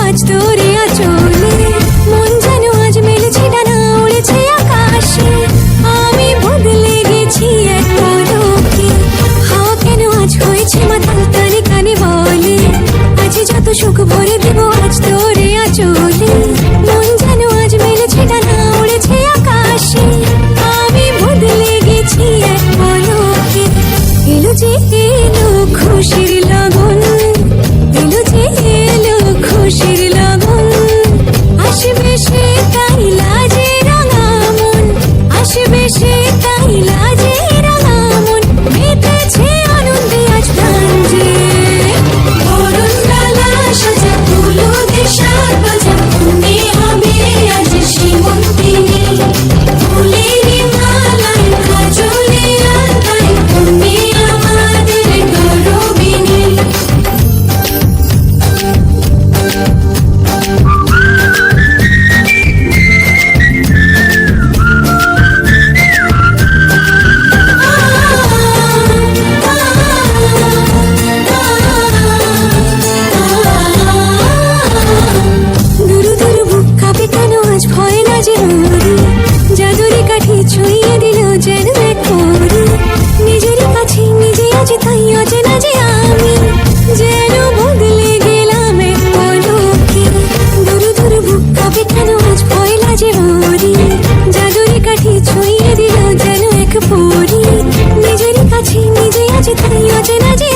আজ তোরে আঁচলে, মন যেন আজ মেলেছে ডানা উড়েছে আকাশে। আমি বদলে গেছি এক পলকে, হাওয়া কেন আজ হয়েছে মাতাল কানে কানে বলে, আজ যত সুখ ভরে দেব আজ তোরে আঁচলে, মন যেন আজ মেলেছে ডানা উড়েছে আকাশে। আমি বদলে গেছি এক পলকে, এলো যে এলো খুশির লগন, এলো যে এলো খুশির লগন, আসবে সে তাই লাজে রাঙা মন, আসবে সে তাই লাজে রাঙা মন, মেতেছে আনন্দে আজ প্রাণ যে। বরণ ডালা সাজা তুলো দেশার বাজা, মনে হবে আজ সীমন্তিনী, ফুলের মালায় কাজলে আলতায় তুমি আমাদের গৌরবিনী। দুরু দুরু বুক কাঁপে কেন আজ ভয় না যে মরি, জাদুরি কাঠি ছুঁয়ে দিল যেন এক পরি, নিজেরই কাছে নিজে আজ তাই অচেনা যে আমি, যেন বদলে গেলাম এক পলকে। দুরু দুরু বুক কাঁপে কেন আজ ভয় না যে মরি, জাদুরি কাঠি ছুঁয়ে দিল যেন এক পরি, নিজেরই কাছে নিজে আজ তাই অচেনা যে